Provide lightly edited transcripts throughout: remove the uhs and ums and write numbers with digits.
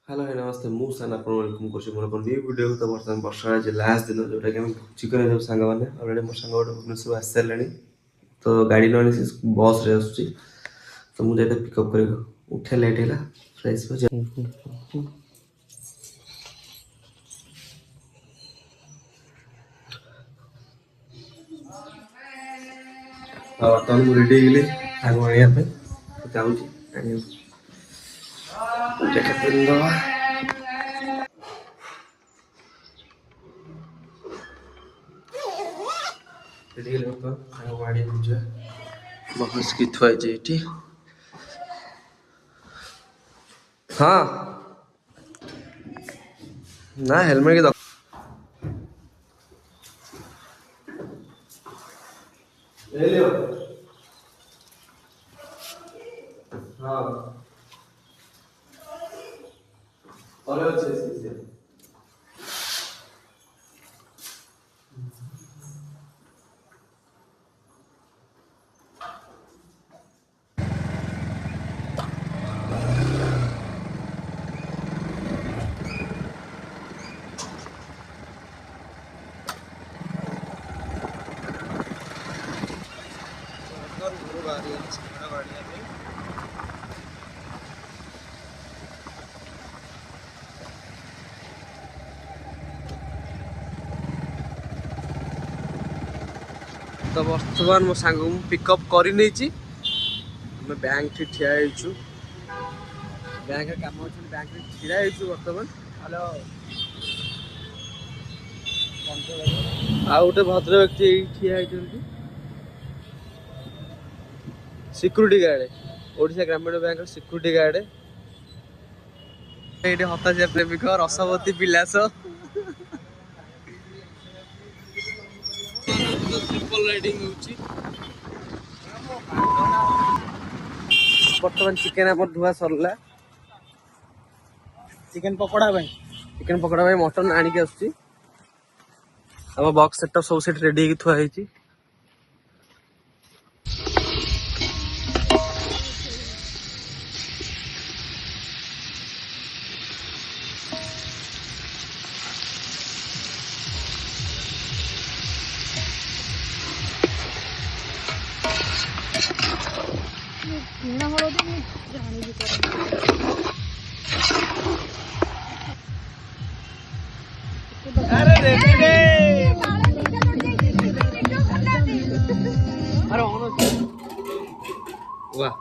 hello है नमस्ते मु सान आपन वेलकम करछि मोर अपन न्यू वीडियो तो बर्तमान वर्षा जे लास्ट दिन जोटा कि हम भोजी करे जब संग माने ऑलरेडी मोर संग गोटे भुवनेश्वर आसी सारलानी तो गाड़ी न आनी बस रे आसुची तो मु जाते पिकअप करे उठे लेट हैला फ्रेश हो जा बर्तमान मु रेडी गेली आगो आनिया पे तो जाउची आनिया जैकेट पिन दवा रेडी गेली तो आगो गाड़ी बुझा बस की थुआ जेठी हाँ ना हेलमेट के ले लियो हाँ और अच्छे से तो बर्तमान मो सांग पिकअप कर बैंक ठी ठिया बैंक काम अच्छे बैंक ठिया बर्तमान हेलो आ गोटे भद्र व्यक्ति ठिया सिक्यूरीटी गार्ड ओडिशा ग्रामीण बैंक सिक्यूरीटी गार्ड ये हताशा प्रेमिक रसवती पिलास ट्रिपल राइडिंग बर्तमान चिकेन आम धुआ सरला चिकेन पकोड़ा भाई मटन आनिक आसुची अब बॉक्स सेटअप सब सेट रेडी थुआ है वाह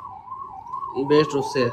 बेस्ट रोसे